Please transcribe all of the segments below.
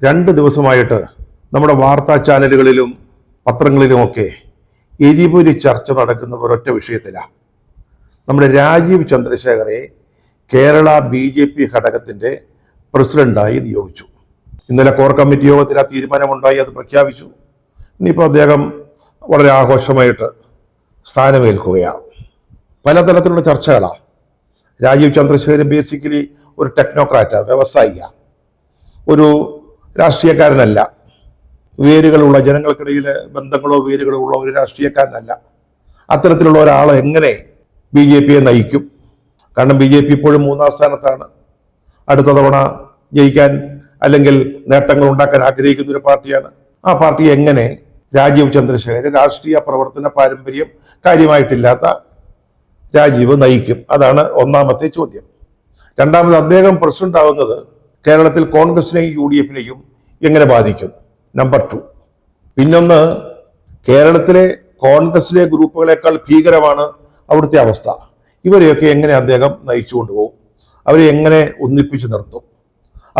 2 ദിവസമായിട്ട് നമ്മുടെ വാർത്താ ചാനലുകളിലും പത്രങ്ങളിലുമൊക്കെ എരിപൊരി ചർച്ച നടക്കുന്ന ഒരൊറ്റ വിഷയത്തിലാണ്. നമ്മുടെ രാജീവ് ചന്ദ്രശേഖരെ കേരള BJP ഘടകത്തിൻ്റെ പ്രസിഡന്റായി നിയോഗിച്ചു. ഇന്നലെ കോർ കമ്മിറ്റി യോഗത്തിൽ ആ തീരുമാനമുണ്ടായി, അത് പ്രഖ്യാപിച്ചു. ഇനിയിപ്പോൾ അദ്ദേഹം വളരെ ആഘോഷമായിട്ട് സ്ഥാനമേൽക്കുകയാണ്. പലതരത്തിലുള്ള ചർച്ചകളാണ്. രാജീവ് ചന്ദ്രശേഖരൻ ബേസിക്കലി ഒരു ടെക്നോക്രാറ്റാണ്, വ്യവസായിക, ഒരു രാഷ്ട്രീയക്കാരനല്ല. വേരുകളുള്ള, ജനങ്ങൾക്കിടയിൽ ബന്ധങ്ങളോ വേരുകളോ ഉള്ള ഒരു രാഷ്ട്രീയക്കാരനല്ല. അത്തരത്തിലുള്ള ഒരാൾ എങ്ങനെ BJPയെ നയിക്കും? കാരണം BJP ഇപ്പോഴും 3ാം സ്ഥാനത്താണ്. അടുത്ത തവണ ജയിക്കാൻ അല്ലെങ്കിൽ നേട്ടങ്ങൾ ഉണ്ടാക്കാൻ ആഗ്രഹിക്കുന്ന ഒരു പാർട്ടിയാണ്. ആ പാർട്ടി എങ്ങനെ രാജീവ് ചന്ദ്രശേഖരൻ, രാഷ്ട്രീയ പ്രവർത്തന പാരമ്പര്യം കാര്യമായിട്ടില്ലാത്ത രാജീവ് നയിക്കും? അതാണ് ഒന്നാമത്തെ ചോദ്യം. രണ്ടാമത്, അദ്ദേഹം പ്രസിഡന്റ് ആവുന്നത് കേരളത്തിൽ കോൺഗ്രസിനെയും UDFനെയും എങ്ങനെ ബാധിക്കും? നമ്പർ 2. പിന്നൊന്ന്, കേരളത്തിലെ കോൺഗ്രസിലെ ഗ്രൂപ്പുകളെക്കാൾ ഭീകരമാണ് അവിടുത്തെ അവസ്ഥ. ഇവരെയൊക്കെ എങ്ങനെ അദ്ദേഹം നയിച്ചു കൊണ്ടുപോകും? അവരെ എങ്ങനെ ഒന്നിപ്പിച്ച് നിർത്തും?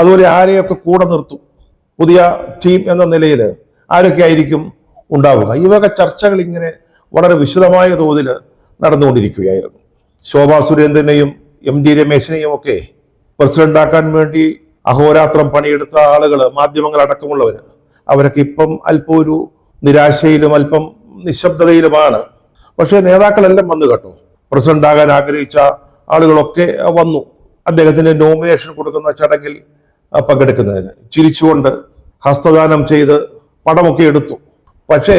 അതുപോലെ ആരെയൊക്കെ കൂടെ നിർത്തും? പുതിയ ടീം എന്ന നിലയിൽ ആരൊക്കെ ആയിരിക്കും ഉണ്ടാവുക? ഈ വക ചർച്ചകൾ ഇങ്ങനെ വളരെ വിശദമായ തോതിൽ നടന്നുകൊണ്ടിരിക്കുകയായിരുന്നു. ശോഭാ സുരേന്ദ്രനെയും MD രമേശിനെയും ഒക്കെ പ്രസിഡന്റാക്കാൻ വേണ്ടി അഹോരാത്രം പണിയെടുത്ത ആളുകൾ, മാധ്യമങ്ങളടക്കമുള്ളവർ, അവരൊക്കെ ഇപ്പം അല്പം ഒരു നിരാശയിലും അല്പം നിശബ്ദതയിലുമാണ്. പക്ഷേ നേതാക്കളെല്ലാം വന്നു കേട്ടോ. പ്രസിഡന്റാകാൻ ആഗ്രഹിച്ച ആളുകളൊക്കെ വന്നു അദ്ദേഹത്തിന് നോമിനേഷൻ കൊടുക്കുന്ന ചടങ്ങിൽ പങ്കെടുക്കുന്നതിന്. ചിരിച്ചുകൊണ്ട് ഹസ്തദാനം ചെയ്ത് പടമൊക്കെ എടുത്തു. പക്ഷേ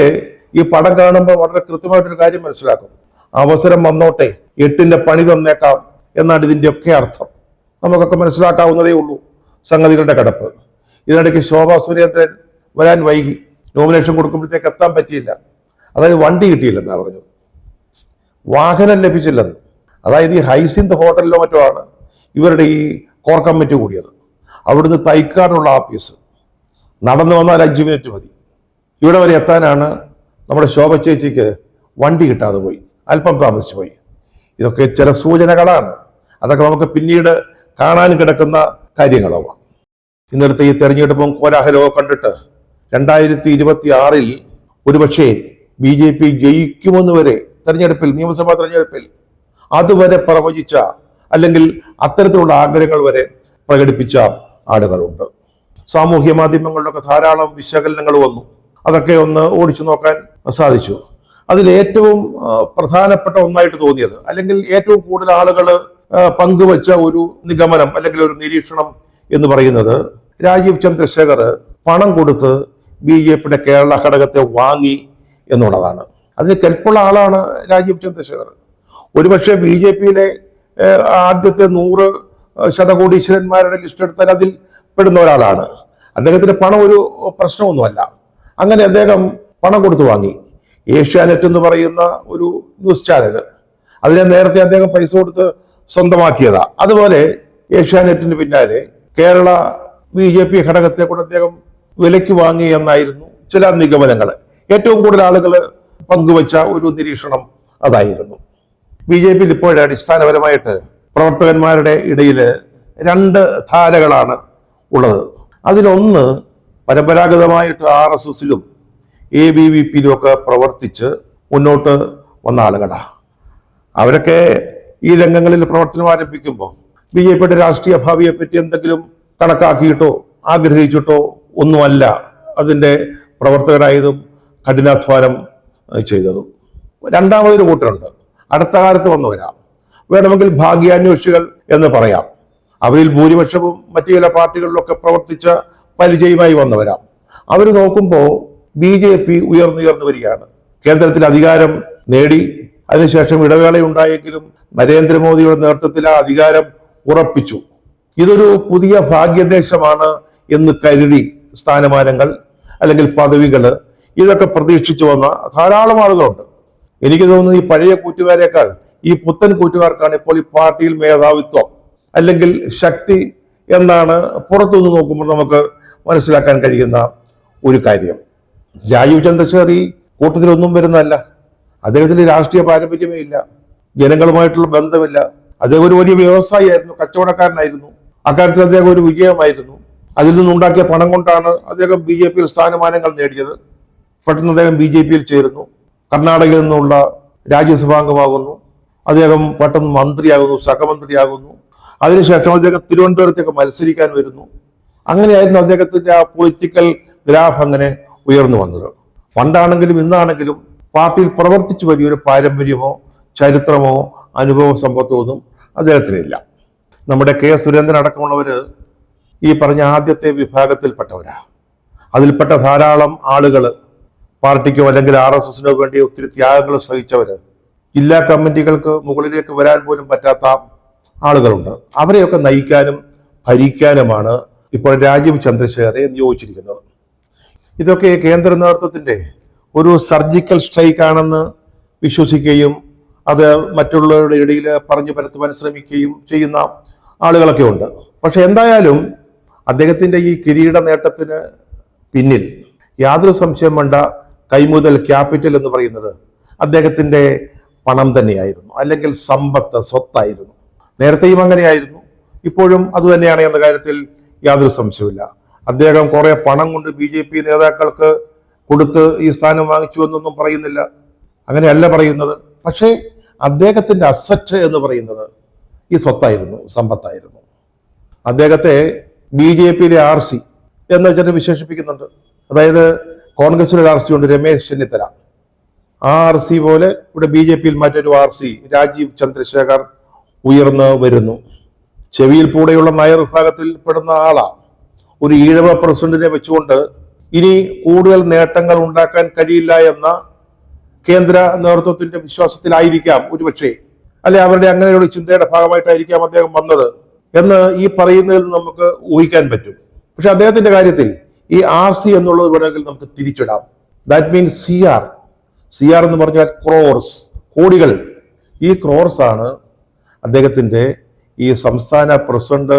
ഈ പടം കാണുമ്പോൾ വളരെ കൃത്യമായിട്ടൊരു കാര്യം മനസ്സിലാക്കും. അവസരം വന്നോട്ടെ, 8ന്റെ പണി തന്നേക്കാം എന്നാണ് ഇതിൻ്റെയൊക്കെ അർത്ഥം. നമുക്കൊക്കെ മനസ്സിലാക്കാവുന്നതേ ഉള്ളൂ സംഗതികളുടെ കിടപ്പ്. ഇതിനിടയ്ക്ക് ശോഭാ സുരേന്ദ്രൻ വരാൻ വൈകി, നോമിനേഷൻ കൊടുക്കുമ്പോഴത്തേക്ക് എത്താൻ പറ്റിയില്ല. അതായത് വണ്ടി കിട്ടിയില്ലെന്നാണ് പറഞ്ഞത്, വാഹനം ലഭിച്ചില്ലെന്ന്. അതായത് ഈ ഹൈസിന്ത് ഹോട്ടലിലോ മറ്റോ ആണ് ഇവരുടെ ഈ കോർ കമ്മിറ്റി കൂടിയത്. അവിടുന്ന് തൈക്കാടുള്ള ആഫീസ് നടന്നു വന്നാൽ 5 മിനിറ്റ് മതി. ഇവിടെ വരെ എത്താനാണ് നമ്മുടെ ശോഭ ചേച്ചിക്ക് വണ്ടി കിട്ടാതെ പോയി, അല്പം താമസിച്ചു പോയി. ഇതൊക്കെ ചില സൂചനകളാണ്. അതൊക്കെ നമുക്ക് പിന്നീട് കാണാൻ കിടക്കുന്ന കാര്യങ്ങളാവാം. ഇന്നലത്തെ ഈ തെരഞ്ഞെടുപ്പും കോലാഹലവും കണ്ടിട്ട് 2026 ഒരുപക്ഷെ BJP ജയിക്കുമെന്ന് വരെ തെരഞ്ഞെടുപ്പിൽ, നിയമസഭാ തെരഞ്ഞെടുപ്പിൽ അതുവരെ പ്രവചിച്ച അല്ലെങ്കിൽ അത്തരത്തിലുള്ള ആഗ്രഹങ്ങൾ വരെ പ്രകടിപ്പിച്ച ആളുകളുണ്ട്. സാമൂഹ്യ മാധ്യമങ്ങളിലൊക്കെ ധാരാളം വിശകലനങ്ങൾ വന്നു. അതൊക്കെ ഒന്ന് ഓടിച്ചു നോക്കാൻ സാധിച്ചു. അതിൽ ഏറ്റവും പ്രധാനപ്പെട്ട ഒന്നായിട്ട് തോന്നിയത്, അല്ലെങ്കിൽ ഏറ്റവും കൂടുതൽ ആളുകൾ പങ്കുവച്ച ഒരു നിഗമനം അല്ലെങ്കിൽ ഒരു നിരീക്ഷണം എന്ന് പറയുന്നത്, രാജീവ് ചന്ദ്രശേഖർ പണം കൊടുത്ത് BJPയുടെ കേരള ഘടകത്തെ വാങ്ങി എന്നുള്ളതാണ്. അതിന് കെൽപ്പുള്ള ആളാണ് രാജീവ് ചന്ദ്രശേഖർ. ഒരുപക്ഷെ BJPയിലെ ആദ്യത്തെ 100 ശതകോടീശ്വരന്മാരുടെ ലിസ്റ്റ് എടുത്താൽ അതിൽ പെടുന്ന ഒരാളാണ്. അദ്ദേഹത്തിന് പണം ഒരു പ്രശ്നമൊന്നുമല്ല. അങ്ങനെ അദ്ദേഹം പണം കൊടുത്തു വാങ്ങി. ഏഷ്യാനെറ്റ് എന്ന് പറയുന്ന ഒരു ന്യൂസ് ചാനൽ, അതിനെ നേരത്തെ അദ്ദേഹം പൈസ കൊടുത്ത് സ്വന്തമാക്കിയതാ. അതുപോലെ ഏഷ്യാനെറ്റിന് പിന്നാലെ കേരള BJP ഘടകത്തെ കൂടെ അദ്ദേഹം വിലയ്ക്ക് വാങ്ങി എന്നായിരുന്നു ചില നിഗമനങ്ങൾ. ഏറ്റവും കൂടുതൽ ആളുകൾ പങ്കുവച്ച ഒരു നിരീക്ഷണം അതായിരുന്നു. BJPയിൽ ഇപ്പോൾ അടിസ്ഥാനപരമായിട്ട് പ്രവർത്തകന്മാരുടെ ഇടയിൽ 2 ധാരകളാണ് ഉള്ളത്. അതിലൊന്ന്, പരമ്പരാഗതമായിട്ട് RSSലും ABVPയിലും ഒക്കെ പ്രവർത്തിച്ച് മുന്നോട്ട് വന്ന ആളുകളാണ്. അവരൊക്കെ ഈ രംഗങ്ങളിൽ പ്രവർത്തനം ആരംഭിക്കുമ്പോൾ BJPയുടെ രാഷ്ട്രീയ ഭാവിയെ പറ്റി എന്തെങ്കിലും കണക്കാക്കിയിട്ടോ ആഗ്രഹിച്ചിട്ടോ ഒന്നുമല്ല അതിൻ്റെ പ്രവർത്തകരായതും കഠിനാധ്വാനം ചെയ്തതും. രണ്ടാമതൊരു കൂട്ടരുണ്ട്, അടുത്ത കാലത്ത് വന്നവരാം, വേണമെങ്കിൽ ഭാഗ്യാന്വേഷികൾ എന്ന് പറയാം. അവരിൽ ഭൂരിപക്ഷവും മറ്റു ചില പാർട്ടികളിലൊക്കെ പ്രവർത്തിച്ച പരിചയമായി വന്നവരാം. അവർ നോക്കുമ്പോൾ BJP ഉയർന്നുയർന്നു വരികയാണ്. കേന്ദ്രത്തിൽ അധികാരം നേടി, അതിനുശേഷം ഇടവേളയുണ്ടായെങ്കിലും നരേന്ദ്രമോദിയുടെ നേതൃത്വത്തിൽ ആ അധികാരം ഉറപ്പിച്ചു. ഇതൊരു പുതിയ ഭാഗ്യദേശമാണ് എന്ന് കരുതി സ്ഥാനമാനങ്ങൾ അല്ലെങ്കിൽ പദവികൾ ഇതൊക്കെ പ്രതീക്ഷിച്ചു വന്ന ധാരാളം ആളുകളുണ്ട്. എനിക്ക് തോന്നുന്നു ഈ പഴയ കൂറ്റുകാരേക്കാൾ ഈ പുത്തൻ കൂറ്റുകാർക്കാണ് ഇപ്പോൾ ഈ പാർട്ടിയിൽ മേധാവിത്വം അല്ലെങ്കിൽ ശക്തി എന്നാണ് പുറത്തുനിന്ന് നോക്കുമ്പോൾ നമുക്ക് മനസ്സിലാക്കാൻ കഴിയുന്ന ഒരു കാര്യം. രാജീവ് ചന്ദ്രശേഖർ ഈ കൂട്ടത്തിലൊന്നും വരുന്നതല്ല. അദ്ദേഹത്തിന് രാഷ്ട്രീയ പാരമ്പര്യമേ ഇല്ല, ജനങ്ങളുമായിട്ടുള്ള ബന്ധമില്ല. അദ്ദേഹം ഒരു വലിയ വ്യവസായിയായിരുന്നു, കച്ചവടക്കാരനായിരുന്നു. അക്കാര്യത്തിൽ അദ്ദേഹം ഒരു വിജയമായിരുന്നു. അതിൽ നിന്നുണ്ടാക്കിയ പണം കൊണ്ടാണ് അദ്ദേഹം BJP-യിൽ സ്ഥാനമാനങ്ങൾ നേടിയത്. പെട്ടെന്ന് അദ്ദേഹം BJP-യിൽ ചേരുന്നു. കർണാടകയിൽ നിന്നുള്ള രാജ്യസഭാംഗമാകുന്നു. അദ്ദേഹം പെട്ടെന്ന് മന്ത്രിയാകുന്നു, സഹമന്ത്രിയാകുന്നു. അതിനുശേഷം അദ്ദേഹം തിരുവനന്തപുരത്തേക്ക് മത്സരിക്കാൻ വരുന്നു. അങ്ങനെയായിരുന്നു അദ്ദേഹത്തിന്റെ ആ പൊളിറ്റിക്കൽ ഗ്രാഫ് അങ്ങനെ ഉയർന്നു വന്നത്. പണ്ടാണെങ്കിലും ഇന്നാണെങ്കിലും പാർട്ടിയിൽ പ്രവർത്തിച്ചു വലിയൊരു പാരമ്പര്യമോ ചരിത്രമോ അനുഭവ സമ്പത്തോ ഒന്നും അദ്ദേഹത്തിനില്ല. നമ്മുടെ K. സുരേന്ദ്രൻ അടക്കമുള്ളവര് ഈ പറഞ്ഞ ആദ്യത്തെ വിഭാഗത്തിൽപ്പെട്ടവരാ. അതിൽപ്പെട്ട ധാരാളം ആളുകൾ പാർട്ടിക്കോ അല്ലെങ്കിൽ RSSനോ വേണ്ടി ഒത്തിരി ത്യാഗങ്ങൾ സഹിച്ചവര്, ജില്ലാ കമ്മിറ്റികൾക്ക് മുകളിലേക്ക് വരാൻ പോലും പറ്റാത്ത ആളുകളുണ്ട്. അവരെയൊക്കെ നയിക്കാനും ഭരിക്കാനുമാണ് ഇപ്പോൾ രാജീവ് ചന്ദ്രശേഖരെ നിയോഗിച്ചിരിക്കുന്നത്. ഇതൊക്കെ കേന്ദ്ര നേതൃത്വത്തിന്റെ ഒരു സർജിക്കൽ സ്ട്രൈക്ക് ആണെന്ന് വിശ്വസിക്കുകയും അത് മറ്റുള്ളവരുടെ ഇടയിൽ പറഞ്ഞു പരത്തുവാൻ ശ്രമിക്കുകയും ചെയ്യുന്ന ആളുകളൊക്കെ ഉണ്ട്. പക്ഷെ എന്തായാലും അദ്ദേഹത്തിന്റെ ഈ കിരീട നേട്ടത്തിന് പിന്നിൽ യാതൊരു സംശയം വേണ്ട, കൈമുതൽ ക്യാപിറ്റൽ എന്ന് പറയുന്നത് അദ്ദേഹത്തിന്റെ പണം തന്നെയായിരുന്നു, അല്ലെങ്കിൽ സമ്പത്ത്, സ്വത്തായിരുന്നു. നേരത്തെയും അങ്ങനെയായിരുന്നു, ഇപ്പോഴും അത് തന്നെയാണ് എന്ന കാര്യത്തിൽ യാതൊരു സംശയമില്ല. അദ്ദേഹം കുറെ പണം കൊണ്ട് BJP നേതാക്കൾക്ക് കൊടുത്ത് ഈ സ്ഥാനം വാങ്ങിച്ചു എന്നൊന്നും പറയുന്നില്ല, അങ്ങനെയല്ല പറയുന്നത്. പക്ഷേ അദ്ദേഹത്തിന്റെ അസറ്റ് എന്ന് പറയുന്നത് ഈ സ്വത്തായിരുന്നു, സമ്പത്തായിരുന്നു. അദ്ദേഹത്തെ BJP-യിലെ RC എന്ന് വെച്ചിട്ട് വിശേഷിപ്പിക്കുന്നുണ്ട്. അതായത് കോൺഗ്രസിലെ RC ഉണ്ട്, രമേശ് ചെന്നിത്തല. ആ RC പോലെ ഇവിടെ BJP-യിൽ മറ്റൊരു RC രാജീവ് ചന്ദ്രശേഖർ ഉയർന്നു വരുന്നു. ചെവിയിൽ കൂടെയുള്ള നായർ വിഭാഗത്തിൽ പെടുന്ന ആളാണ്. ഒരു ഈഴവ പ്രസിഡന്റിനെ വെച്ചുകൊണ്ട് ഇനി കൂടുതൽ നേട്ടങ്ങൾ ഉണ്ടാക്കാൻ കഴിയില്ല എന്ന കേന്ദ്ര നേതൃത്വത്തിന്റെ വിശ്വാസത്തിലായിരിക്കാം ഒരുപക്ഷെ, അല്ലെ അവരുടെ അങ്ങനെയുള്ള ചിന്തയുടെ ഭാഗമായിട്ടായിരിക്കാം അദ്ദേഹം വന്നത് എന്ന് ഈ പറയുന്നതിൽ നമുക്ക് ഊഹിക്കാൻ പറ്റും. പക്ഷെ അദ്ദേഹത്തിന്റെ കാര്യത്തിൽ ഈ RC എന്നുള്ളത് വേണമെങ്കിൽ നമുക്ക് തിരിച്ചിടാം. ദാറ്റ് മീൻസ് CR എന്ന് പറഞ്ഞാൽ ക്രോർസ്, കോടികൾ. ഈ ക്രോർസ് ആണ് അദ്ദേഹത്തിന്റെ ഈ സംസ്ഥാന പ്രസിഡന്റ്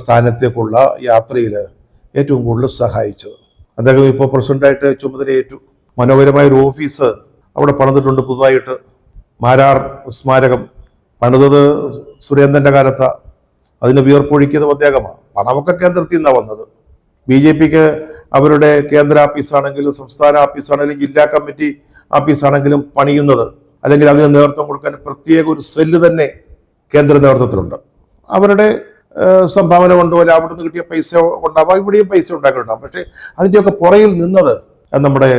സ്ഥാനത്തേക്കുള്ള യാത്രയിൽ ഏറ്റവും കൂടുതൽ സഹായിച്ചത്. അദ്ദേഹം ഇപ്പോൾ പ്രസിഡന്റായിട്ട് ചുമതലയേറ്റു. മനോഹരമായ ഒരു ഓഫീസ് അവിടെ പണിതിട്ടുണ്ട് പുതുതായിട്ട്. മാരാർ സ്മാരകം പണിതത് സുരേന്ദ്രന്റെ കാലത്ത്. അതിന് വിയർപ്പൊഴിക്കുന്നത് അദ്ദേഹമാണ്. പണമൊക്കെ കേന്ദ്രത്തിൽ നിന്നാണ് വന്നത്. BJP-ക്ക് അവരുടെ കേന്ദ്ര ആഫീസാണെങ്കിലും സംസ്ഥാന ആഫീസാണെങ്കിലും ജില്ലാ കമ്മിറ്റി ആഫീസാണെങ്കിലും പണിയുന്നത്, അല്ലെങ്കിൽ അതിന് നേതൃത്വം കൊടുക്കാൻ പ്രത്യേക ഒരു സെല്ല് തന്നെ കേന്ദ്ര നേതൃത്വത്തിലുണ്ട്. അവരുടെ സംഭാവന കൊണ്ടോ അല്ല അവിടുന്ന് കിട്ടിയ പൈസ കൊണ്ടാവാം, ഇവിടെയും പൈസ ഉണ്ടാക്കിയിട്ടുണ്ടാകും. പക്ഷേ അതിൻ്റെയൊക്കെ പുറയിൽ നിന്നത് നമ്മുടെ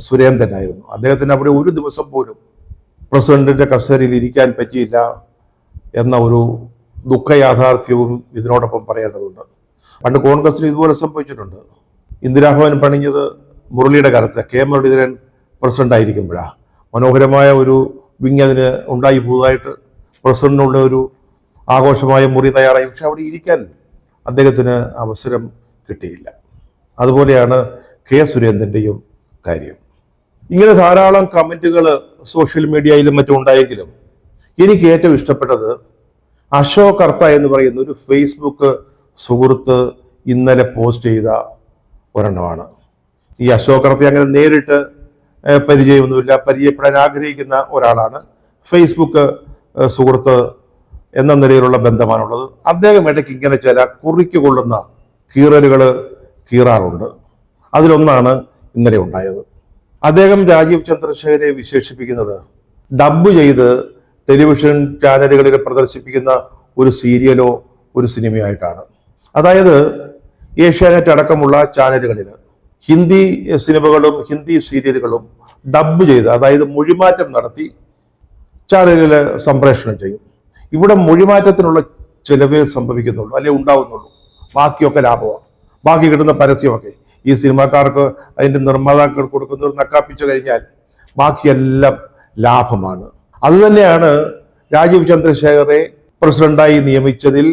സുരേന്ദ്രനായിരുന്നു. അദ്ദേഹത്തിന് അവിടെ ഒരു ദിവസം പോലും പ്രസിഡന്റിന്റെ കസേരയിൽ ഇരിക്കാൻ പറ്റിയില്ല എന്ന ഒരു ദുഃഖ യാഥാർത്ഥ്യവും ഇതിനോടൊപ്പം പറയേണ്ടതുണ്ട്. പണ്ട് കോൺഗ്രസിന് ഇതുപോലെ സംഭവിച്ചിട്ടുണ്ട്. ഇന്ദിരാഭവൻ പണിഞ്ഞത് മുരളിയുടെ കാലത്ത്, K. മുരളീധരൻ പ്രസിഡന്റ് ആയിരിക്കുമ്പോഴാണ്. മനോഹരമായ ഒരു വിങ് അതിന് ഉണ്ടായി പുതുതായിട്ട്. പ്രസിഡന്റിനുള്ള ഒരു ആഘോഷമായ മുറി തയ്യാറായി. പക്ഷെ അവിടെ ഇരിക്കാൻ അദ്ദേഹത്തിന് അവസരം കിട്ടിയില്ല. അതുപോലെയാണ് K. സുരേന്ദ്രന്റെയും കാര്യം. ഇങ്ങനെ ധാരാളം കമന്റുകൾ സോഷ്യൽ മീഡിയയിലും മറ്റും ഉണ്ടായെങ്കിലും എനിക്ക് ഏറ്റവും ഇഷ്ടപ്പെട്ടത് അശോക് കർത്ത എന്ന് പറയുന്ന ഒരു ഫേസ്ബുക്ക് സുഹൃത്ത് ഇന്നലെ പോസ്റ്റ് ചെയ്ത ഒരെണ്ണമാണ്. ഈ അശോക് കർത്ത അങ്ങനെ നേരിട്ട് പരിചയമൊന്നുമില്ല, പരിചയപ്പെടാൻ ആഗ്രഹിക്കുന്ന ഒരാളാണ്. ഫേസ്ബുക്ക് സുഹൃത്ത് എന്ന നിലയിലുള്ള ബന്ധമാണുള്ളത്. അദ്ദേഹം ഇടയ്ക്ക് ഇങ്ങനെ ചില കുറിക്ക് കൊള്ളുന്ന കീറലുകൾ കീറാറുണ്ട്. അതിലൊന്നാണ് ഇന്നലെ ഉണ്ടായത്. അദ്ദേഹം രാജീവ് ചന്ദ്രശേഖരെ വിശേഷിപ്പിക്കുന്നത് ഡബ് ചെയ്ത് ടെലിവിഷൻ ചാനലുകളിൽ പ്രദർശിപ്പിക്കുന്ന ഒരു സീരിയലോ ഒരു സിനിമയായിട്ടാണ്. അതായത് ഏഷ്യാനെറ്റ് അടക്കമുള്ള ചാനലുകളിൽ ഹിന്ദി സിനിമകളും ഹിന്ദി സീരിയലുകളും ഡബ് ചെയ്ത്, അതായത് മൊഴിമാറ്റം നടത്തി ചാനലിൽ സംപ്രേഷണം ചെയ്യും. ഇവിടെ മൊഴിമാറ്റത്തിനുള്ള ചിലവേ സംഭവിക്കുന്നുള്ളൂ, അല്ലെ ഉണ്ടാവുന്നുള്ളൂ. ബാക്കിയൊക്കെ ലാഭമാണ്. ബാക്കി കിട്ടുന്ന പരസ്യമൊക്കെ ഈ സിനിമാക്കാർക്ക് അതിൻ്റെ നിർമ്മാതാക്കൾ കൊടുക്കുന്നവർ നക്കാപ്പിച്ചു കഴിഞ്ഞാൽ ബാക്കിയെല്ലാം ലാഭമാണ്. അതുതന്നെയാണ് രാജീവ് ചന്ദ്രശേഖരെ പ്രസിഡന്റായി നിയമിച്ചതിൽ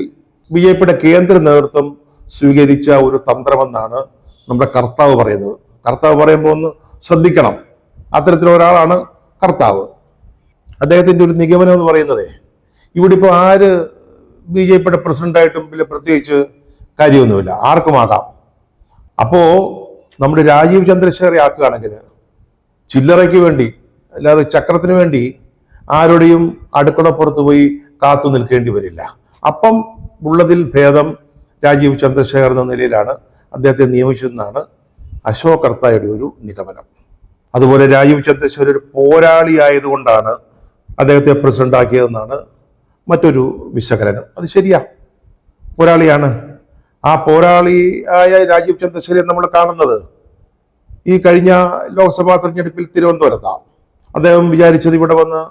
BJP-യുടെ കേന്ദ്ര നേതൃത്വം സ്വീകരിച്ച ഒരു തന്ത്രമെന്നാണ് നമ്മുടെ കർത്താവ് പറയുന്നത്. കർത്താവ് പറയുമ്പോൾ ഒന്ന് ശ്രദ്ധിക്കണം, അത്തരത്തിലൊരാളാണ് കർത്താവ്. അദ്ദേഹത്തിൻ്റെ ഒരു നിഗമനം എന്ന് പറയുന്നത്, ഇവിടെ ഇപ്പോൾ ആര് BJP-യുടെ പ്രസിഡന്റായിട്ടും പ്രത്യേകിച്ച് കാര്യമൊന്നുമില്ല, ആർക്കുമാകാം. അപ്പോൾ നമ്മുടെ രാജീവ് ചന്ദ്രശേഖരെ ആക്കുകയാണെങ്കിൽ ചില്ലറയ്ക്ക് വേണ്ടി, അല്ലാതെ ചക്രത്തിന് വേണ്ടി ആരുടെയും അടുക്കളപ്പുറത്ത് പോയി കാത്തു നിൽക്കേണ്ടി വരില്ല. അപ്പം ഉള്ളതിൽ ഭേദം രാജീവ് ചന്ദ്രശേഖർ എന്ന നിലയിലാണ് അദ്ദേഹത്തെ നിയമിച്ചതെന്നാണ് അശോക് കർത്തായുടെ ഒരു നിഗമനം. അതുപോലെ രാജീവ് ചന്ദ്രശേഖർ ഒരു പോരാളി ആയതുകൊണ്ടാണ് അദ്ദേഹത്തെ പ്രസിഡന്റ് ആക്കിയതെന്നാണ് മറ്റൊരു വിശകലനം. അത് ശരിയാ, പോരാളിയാണ്. ആ പോരാളിയായ രാജീവ് ചന്ദ്രശേഖരൻ നമ്മൾ കാണുന്നത് ഈ കഴിഞ്ഞ ലോക്സഭാ തെരഞ്ഞെടുപ്പിൽ തിരുവനന്തപുരത്താണ്. അദ്ദേഹം വിചാരിച്ചത് ഇവിടെ വന്ന്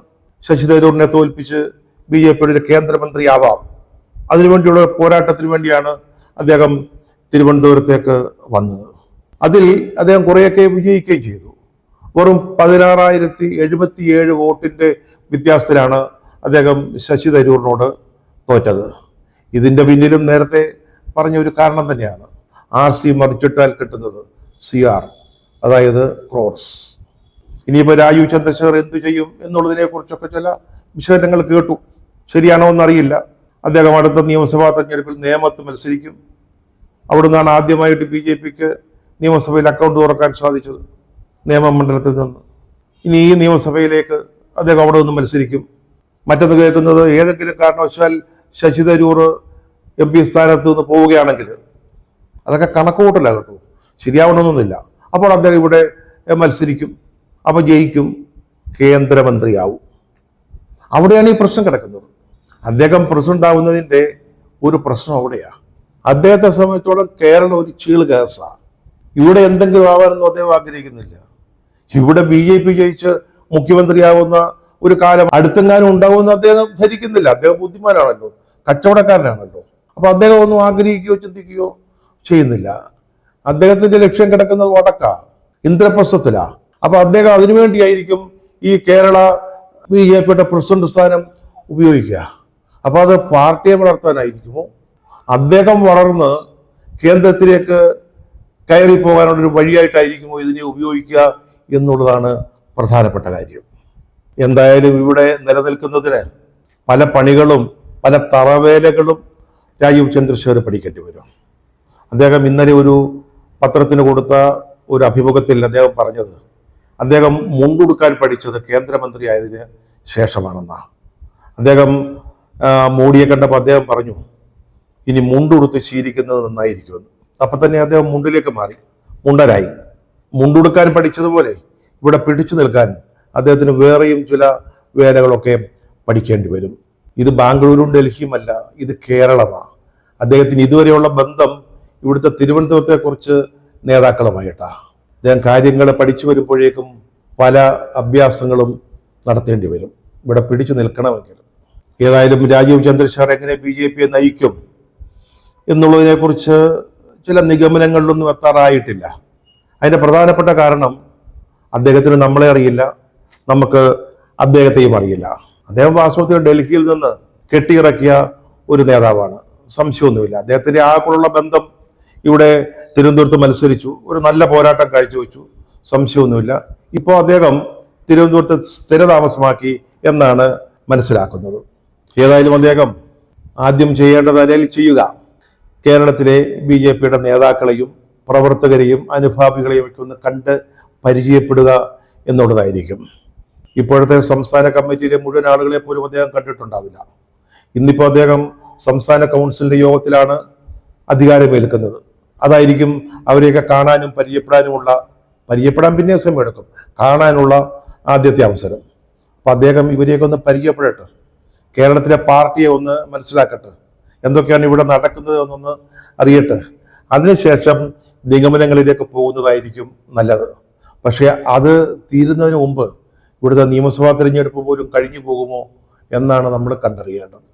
ശശി തരൂരിനെ തോൽപ്പിച്ച് BJPയുടെ ഒരു കേന്ദ്രമന്ത്രിയാവാം. അതിനുവേണ്ടിയുള്ള പോരാട്ടത്തിന് വേണ്ടിയാണ് അദ്ദേഹം തിരുവനന്തപുരത്തേക്ക് വന്നത്. അതിൽ അദ്ദേഹം കുറേയൊക്കെ വിജയിക്കുകയും ചെയ്തു. വെറും 16,077 വോട്ടിന്റെ വ്യത്യാസത്തിലാണ് അദ്ദേഹം ശശി തരൂരിനോട് തോറ്റത്. ഇതിന്റെ പിന്നിലും നേരത്തെ പറഞ്ഞ ഒരു കാരണം തന്നെയാണ്. RC മറിച്ചിട്ടാൽ കിട്ടുന്നത് CR, അതായത് ക്രോർസ്. ഇനിയിപ്പോൾ രാജീവ് ചന്ദ്രശേഖർ എന്തു ചെയ്യും എന്നുള്ളതിനെ കുറിച്ചൊക്കെ ചില വിശകലനങ്ങൾ കേട്ടു. ശരിയാണോ എന്നറിയില്ല. അദ്ദേഹം അടുത്ത നിയമസഭാ തെരഞ്ഞെടുപ്പിൽ നേമത്ത് മത്സരിക്കും. അവിടെ നിന്നാണ് ആദ്യമായിട്ട് BJPക്ക് നിയമസഭയിൽ അക്കൗണ്ട് തുറക്കാൻ സാധിച്ചത്, നിയമമണ്ഡലത്തിൽ നിന്ന്. ഇനി ഈ നിയമസഭയിലേക്ക് അദ്ദേഹം അവിടെ നിന്ന് മത്സരിക്കും. മറ്റൊന്ന് കേൾക്കുന്നത്, ഏതെങ്കിലും കാരണവശാൽ ശശി തരൂർ MP സ്ഥാനത്ത് നിന്ന് പോവുകയാണെങ്കിൽ, അതൊക്കെ കണക്കുകൂട്ടല കേട്ടോ, ശരിയാവണമെന്നൊന്നുമില്ല. അപ്പോൾ അദ്ദേഹം ഇവിടെ മത്സരിക്കും, അപ്പോൾ ജയിക്കും, കേന്ദ്രമന്ത്രിയാവും. അവിടെയാണ് ഈ പ്രശ്നം കിടക്കുന്നത്. അദ്ദേഹം പ്രസിഡന്റ് ആവുന്നതിൻ്റെ ഒരു പ്രശ്നം അവിടെയാണ്. അദ്ദേഹത്തെ സംബന്ധിച്ചോളം കേരളം ഒരു ചീള് കേസാണ്. ഇവിടെ എന്തെങ്കിലും ആവാനൊന്നും അദ്ദേഹം ആഗ്രഹിക്കുന്നില്ല. ഇവിടെ BJP ജയിച്ച് മുഖ്യമന്ത്രിയാവുന്ന ഒരു കാലം അടുത്തെങ്ങാനും ഉണ്ടാവുമെന്ന് അദ്ദേഹം ധരിക്കുന്നില്ല. അദ്ദേഹം ബുദ്ധിമാനാണല്ലോ, കച്ചവടക്കാരനാണല്ലോ. അപ്പൊ അദ്ദേഹം ഒന്നും ആഗ്രഹിക്കുകയോ ചിന്തിക്കുകയോ ചെയ്യുന്നില്ല. അദ്ദേഹത്തിന്റെ ലക്ഷ്യം കിടക്കുന്നത് വടക്കാ, ഇന്ദ്രപ്രസ്ഥത്തിലാ. അപ്പൊ അദ്ദേഹം അതിനുവേണ്ടിയായിരിക്കും ഈ കേരള BJPയുടെ പ്രസിഡന്റ് സ്ഥാനം ഉപയോഗിക്കുക. അപ്പൊ അത് പാർട്ടിയെ വളർത്താനായിരിക്കുമോ? അദ്ദേഹം വളർന്ന് കേന്ദ്രത്തിലേക്ക് കയറി പോകാനുള്ളൊരു വഴിയായിട്ടായിരിക്കുമോ ഇതിനെ ഉപയോഗിക്കുക എന്നുള്ളതാണ് പ്രധാനപ്പെട്ട കാര്യം. എന്തായാലും ഇവിടെ നിലനിൽക്കുന്നതിന് പല പണികളും പല തറവേലകളും രാജീവ് ചന്ദ്രശേഖർ പഠിക്കേണ്ടി വരും. അദ്ദേഹം ഇന്നലെ ഒരു പത്രത്തിന് കൊടുത്ത ഒരു അഭിമുഖത്തിൽ അദ്ദേഹം പറഞ്ഞത്, അദ്ദേഹം മുണ്ടുടുക്കാൻ പഠിച്ചത് കേന്ദ്രമന്ത്രിയായതിന് ശേഷമാണെന്നാണ്. അദ്ദേഹം മോഡിയെ കണ്ടപ്പോൾ അദ്ദേഹം പറഞ്ഞു, ഇനി മുണ്ടുടുത്ത് ശീലിക്കുന്നത് നന്നായിരിക്കുമെന്ന്. അപ്പം തന്നെ അദ്ദേഹം മുണ്ടിലേക്ക് മാറി, മുണ്ടരായി. മുണ്ടുടുക്കാൻ പഠിച്ചതുപോലെ ഇവിടെ പിടിച്ചു നിൽക്കാൻ അദ്ദേഹത്തിന് വേറെയും ചില വേലകളൊക്കെ പഠിക്കേണ്ടി വരും. ഇത് ബാംഗ്ലൂരും ഡൽഹിയുമല്ല, ഇത് കേരളമാണ്. അദ്ദേഹത്തിന് ഇതുവരെയുള്ള ബന്ധം ഇവിടുത്തെ തിരുവനന്തപുരത്തെക്കുറിച്ച് നേതാക്കളുമായിട്ടാണ്. അദ്ദേഹം കാര്യങ്ങൾ പഠിച്ചു വരുമ്പോഴേക്കും പല അഭ്യാസങ്ങളും നടത്തേണ്ടി വരും ഇവിടെ പിടിച്ചു നിൽക്കണമെങ്കിൽ. ഏതായാലും രാജീവ് ചന്ദ്രശേഖർ എങ്ങനെ BJPയെ നയിക്കും എന്നുള്ളതിനെക്കുറിച്ച് ചില നിഗമനങ്ങളിലൊന്നും എത്താറായിട്ടില്ല. അതിൻ്റെ പ്രധാനപ്പെട്ട കാരണം അദ്ദേഹത്തിന് നമ്മളെ അറിയില്ല, നമുക്ക് അദ്ദേഹത്തെയും അറിയില്ല. അദ്ദേഹം വാസ്തവത്തിൽ ഡൽഹിയിൽ നിന്ന് കെട്ടിയിറക്കിയ ഒരു നേതാവാണ്, സംശയമൊന്നുമില്ല. അദ്ദേഹത്തിൻ്റെ ആകെയുള്ള ബന്ധം ഇവിടെ തിരുവനന്തപുരത്ത് മത്സരിച്ചു, ഒരു നല്ല പോരാട്ടം കാഴ്ചവെച്ചു, സംശയമൊന്നുമില്ല. ഇപ്പോൾ അദ്ദേഹം തിരുവനന്തപുരത്ത് സ്ഥിരതാമസമാക്കി എന്നാണ് മനസ്സിലാക്കുന്നത്. ഏതായാലും അദ്ദേഹം ആദ്യം ചെയ്യേണ്ടത് അല്ലെങ്കിൽ ചെയ്യുക, കേരളത്തിലെ BJPയുടെ നേതാക്കളെയും പ്രവർത്തകരെയും അനുഭാവികളെയും ഒക്കെ ഒന്ന് കണ്ട് പരിചയപ്പെടുക എന്നുള്ളതായിരിക്കും. ഇപ്പോഴത്തെ സംസ്ഥാന കമ്മിറ്റിയിലെ മുഴുവൻ ആളുകളെ പോലും അദ്ദേഹം കണ്ടിട്ടുണ്ടാവില്ല. ഇന്നിപ്പോൾ അദ്ദേഹം സംസ്ഥാന കൗൺസിലിന്റെ യോഗത്തിലാണ് അധികാരമേൽക്കുന്നത്. അതായിരിക്കും അവരെയൊക്കെ കാണാനും പരിചയപ്പെടാൻ പിന്നെ സമയമെടുക്കും, കാണാനുള്ള ആദ്യത്തെ അവസരം. അപ്പം അദ്ദേഹം ഇവരെയൊക്കെ ഒന്ന് പരിചയപ്പെടട്ടെ, കേരളത്തിലെ പാർട്ടിയെ ഒന്ന് മനസ്സിലാക്കട്ടെ, എന്തൊക്കെയാണ് ഇവിടെ നടക്കുന്നത് എന്നൊന്ന് അറിയട്ടെ. അതിനുശേഷം നിഗമനങ്ങളിലേക്ക് പോകുന്നതായിരിക്കും നല്ലത്. പക്ഷേ അത് തീരുന്നതിന് മുമ്പ് ഇവിടുത്തെ നിയമസഭാ തിരഞ്ഞെടുപ്പ് പോലും കഴിഞ്ഞു പോകുമോ എന്നാണ് നമ്മൾ കണ്ടറിയേണ്ടത്.